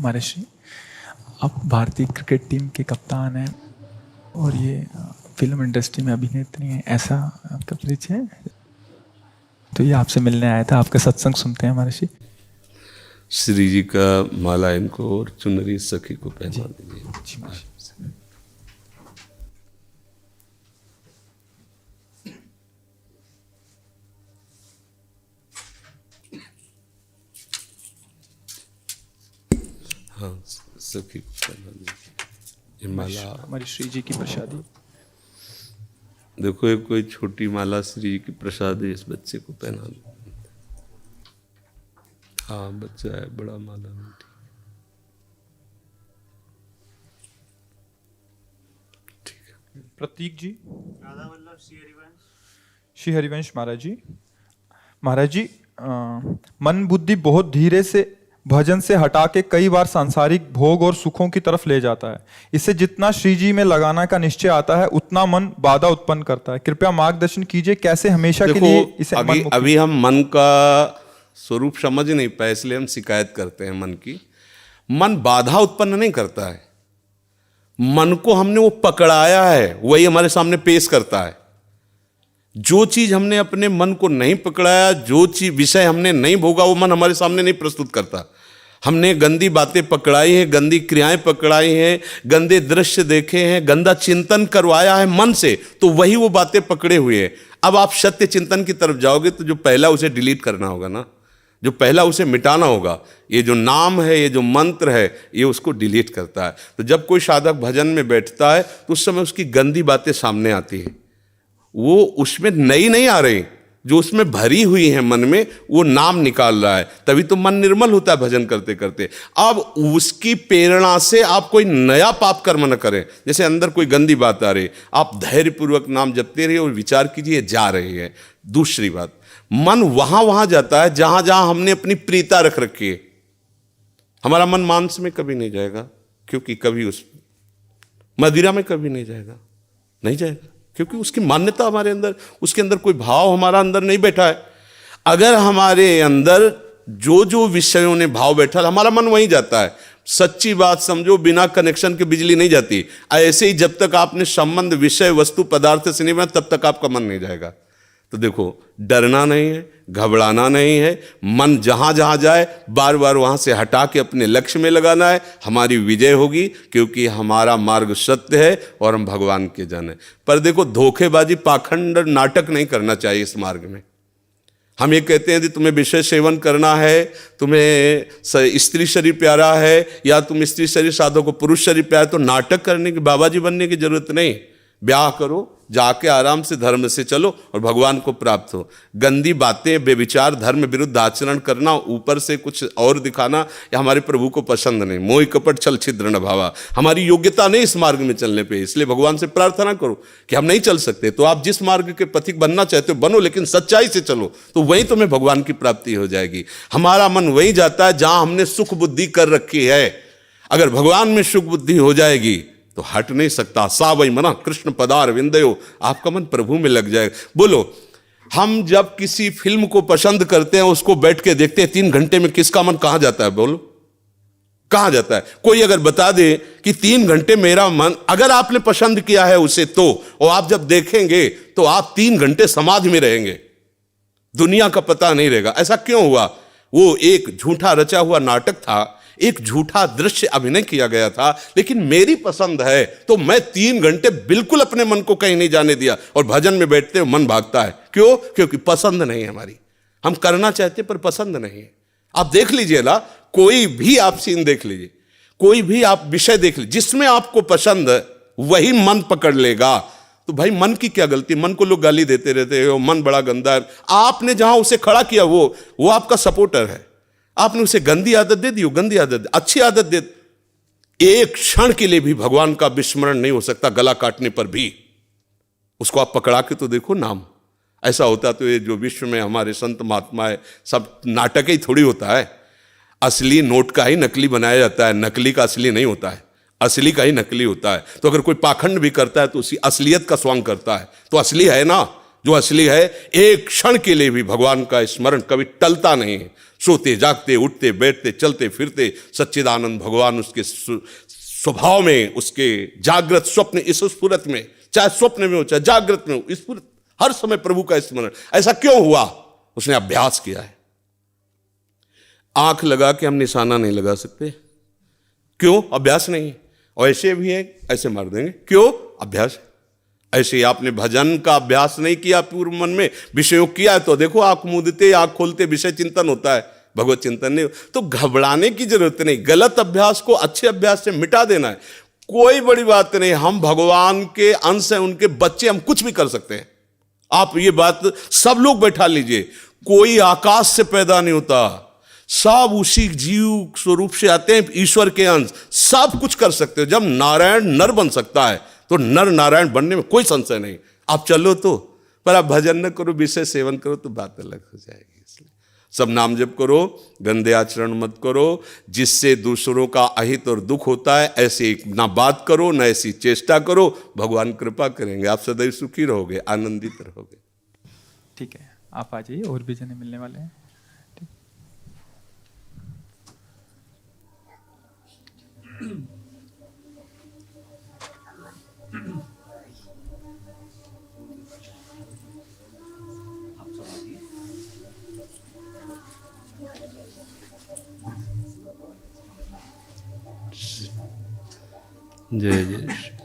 महर्षि, आप भारतीय cricket team के कप्तान हैं और ये फिल्म इंडस्ट्री में अभिनेत्री हैं, ऐसा आपका परिचय है? तो ये आपसे मिलने आया था, आपका सत्संग सुनते हैं महर्षि। श्री जी का माला इनको और चुनरी सखी को पहना दीजिए। हाँ, सखी को पहना दीजिए। ये माला हमारी श्री जी की प्रसादी। देखो, एक कोई छोटी माला श्री जी की प्रसादी इस बच्चे को पहना दो। हाँ, बच्चा है, बड़ा माला मीठी। ठीक है। प्रतीक जी, श्री हरिवंश महाराज जी। महाराज जी, मन बुद्धि बहुत धीरे से भजन से हटा के कई बार सांसारिक भोग और सुखों की तरफ ले जाता है। इसे जितना श्री जी में लगाना का निश्चय आता है उतना मन बाधा उत्पन्न करता है। कृपया मार्गदर्शन कीजिए, कैसे हमेशा के लिए इसे अभी हम मन का स्वरूप समझ नहीं पाए, इसलिए हम शिकायत करते हैं मन की। मन बाधा उत्पन्न नहीं करता है, मन को हमने वो पकड़ाया है, वही हमारे सामने पेश करता है। जो चीज हमने अपने मन को नहीं पकड़ाया, जो चीज विषय हमने नहीं भोगा, वो मन हमारे सामने नहीं प्रस्तुत करता। हमने गंदी बातें पकड़ाई हैं, गंदी क्रियाएं पकड़ाई हैं, गंदे दृश्य देखे हैं, गंदा चिंतन करवाया है मन से, तो वही वो बातें पकड़े हुए हैं। अब आप सत्य चिंतन की तरफ जाओगे तो जो पहला उसे डिलीट करना होगा ना, जो पहला उसे मिटाना होगा। ये जो नाम है, ये जो मंत्र है, ये उसको डिलीट करता है। तो जब कोई साधक भजन में बैठता है तो उस समय उसकी गंदी बातें सामने आती है, वो उसमें नई नहीं आ रही, जो उसमें भरी हुई है मन में, वो नाम निकाल रहा है। तभी तो मन निर्मल होता है भजन करते करते। अब उसकी प्रेरणा से आप कोई नया पाप कर्म न करें। जैसे अंदर कोई गंदी बात आ रही, आप धैर्यपूर्वक नाम जपते रहिए और विचार कीजिए जा रही है। दूसरी बात, मन वहां जाता है जहां जहां हमने अपनी प्रीता रख रखी है। हमारा मन मांस में कभी नहीं जाएगा, क्योंकि कभी उस मदिरा में कभी नहीं जाएगा, नहीं जाएगा, क्योंकि उसकी मान्यता हमारे अंदर, उसके अंदर कोई भाव हमारा अंदर नहीं बैठा है। अगर हमारे अंदर जो जो विषयों ने भाव बैठा, हमारा मन वहीं जाता है। सच्ची बात समझो, बिना कनेक्शन के बिजली नहीं जाती। ऐसे ही जब तक आपने संबंध विषय वस्तु पदार्थ से नहीं बना, तब तक आपका मन नहीं जाएगा। तो देखो, डरना नहीं है, घबराना नहीं है। मन जहां जहां जाए बार बार वहां से हटा के अपने लक्ष्य में लगाना है। हमारी विजय होगी, क्योंकि हमारा मार्ग सत्य है और हम भगवान के जन हैं। पर देखो, धोखेबाजी, पाखंड, नाटक नहीं करना चाहिए इस मार्ग में। हम ये कहते हैं कि तुम्हें विषय सेवन करना है, तुम्हें स्त्री शरीर प्यारा है, या तुम स्त्री शरीर साधो को पुरुष शरीर प्यारा है, तो नाटक करने की, बाबा जी बनने की जरूरत नहीं। ब्याह करो, जाके आराम से धर्म से चलो और भगवान को प्राप्त हो। गंदी बातें, बेविचार, धर्म विरुद्ध आचरण करना, ऊपर से कुछ और दिखाना, या हमारे प्रभु को पसंद नहीं। मोह कपट छल छिद्र न भावा, हमारी योग्यता नहीं इस मार्ग में चलने पे। इसलिए भगवान से प्रार्थना करो कि हम नहीं चल सकते, तो आप जिस मार्ग के पथिक बनना चाहते हो बनो, लेकिन सच्चाई से चलो, तो वहीं तुम्हें भगवान की प्राप्ति हो जाएगी। हमारा मन वहीं जाता है जहां हमने सुख बुद्धि कर रखी है। अगर भगवान में सुख बुद्धि हो जाएगी तो हट नहीं सकता। सा वही मना कृष्ण पदार विंदयो, आपका मन प्रभु में लग जाएगा। बोलो, हम जब किसी फिल्म को पसंद करते हैं, उसको बैठ के देखते हैं, 3 घंटे में किसका मन कहां जाता है? बोलो, कहां जाता है? कोई अगर बता दे कि 3 घंटे मेरा मन, अगर आपने पसंद किया है उसे, तो और आप जब देखेंगे तो आप 3 घंटे समाधि में रहेंगे, दुनिया का पता नहीं रहेगा। ऐसा क्यों हुआ? वो एक झूठा रचा हुआ नाटक था, एक झूठा दृश्य अभिनय किया गया था। लेकिन मेरी पसंद है तो मैं 3 घंटे बिल्कुल अपने मन को कहीं नहीं जाने दिया, और भजन में बैठते हुए मन भागता है। क्यों? क्योंकि पसंद नहीं है हमारी। हम करना चाहते पर पसंद नहीं है। आप देख लीजिए ना, कोई भी आप सीन देख लीजिए, कोई भी आप विषय देख लीजिए, जिसमें आपको पसंद है वही मन पकड़ लेगा। तो भाई, मन की क्या गलती? मन को लोग गाली देते रहते हो, मन बड़ा गंदा है। आपने जहां उसे खड़ा किया वो आपका सपोर्टर है। आपने उसे गंदी आदत दे दी, गंदी आदत, अच्छी आदत दे। एक क्षण के लिए भी भगवान का विस्मरण नहीं हो सकता, गला काटने पर भी। उसको आप पकड़ा के तो देखो नाम। ऐसा होता तो ये जो विश्व में हमारे संत महात्मा है, सब नाटक ही थोड़ी होता है। असली नोट का ही नकली बनाया जाता है, नकली का असली नहीं होता है, असली का ही नकली होता है। तो अगर कोई पाखंड भी करता है तो उसी असलियत का स्वांग करता है, तो असली है ना। जो असली है, एक क्षण के लिए भी भगवान का स्मरण कभी टलता नहीं है। सोते जागते उठते बैठते चलते फिरते सच्चिदानंद भगवान उसके स्वभाव में, उसके जागृत स्वप्न इस स्फुरत में, चाहे स्वप्न में हो चाहे जागृत में हो, स्फुरत हर समय प्रभु का स्मरण। ऐसा क्यों हुआ? उसने अभ्यास किया है। आंख लगा के हम निशाना नहीं लगा सकते, क्यों? अभ्यास नहीं है। और ऐसे भी है, ऐसे मार देंगे, क्यों? अभ्यास। ऐसे ही आपने भजन का अभ्यास नहीं किया, पूर्व मन में विषयों किया है, तो देखो आंख मूंदते आंख खोलते विषय चिंतन होता है, भगवत चिंतन नहीं। तो घबराने की जरूरत नहीं, गलत अभ्यास को अच्छे अभ्यास से मिटा देना है, कोई बड़ी बात नहीं। हम भगवान के अंश हैं, उनके बच्चे, हम कुछ भी कर सकते हैं। आप ये बात सब लोग बैठा लीजिए, कोई आकाश से पैदा नहीं होता, सब उसी जीव स्वरूप से आते हैं, ईश्वर के अंश, सब कुछ कर सकते हो। जब नारायण नर बन सकता है तो नर नारायण बनने में कोई संशय नहीं। आप चलो तो, पर आप भजन न करो, विषय सेवन करो तो बात अलग हो जाएगी। इसलिए सब नाम जप करो, गंदे आचरण मत करो, जिससे दूसरों का अहित और दुख होता है ऐसी ना बात करो, ना ऐसी चेष्टा करो। भगवान कृपा करेंगे, आप सदैव सुखी रहोगे, आनंदित रहोगे। ठीक है, आप आ जाइए, और भी जने मिलने वाले हैं। जय जय।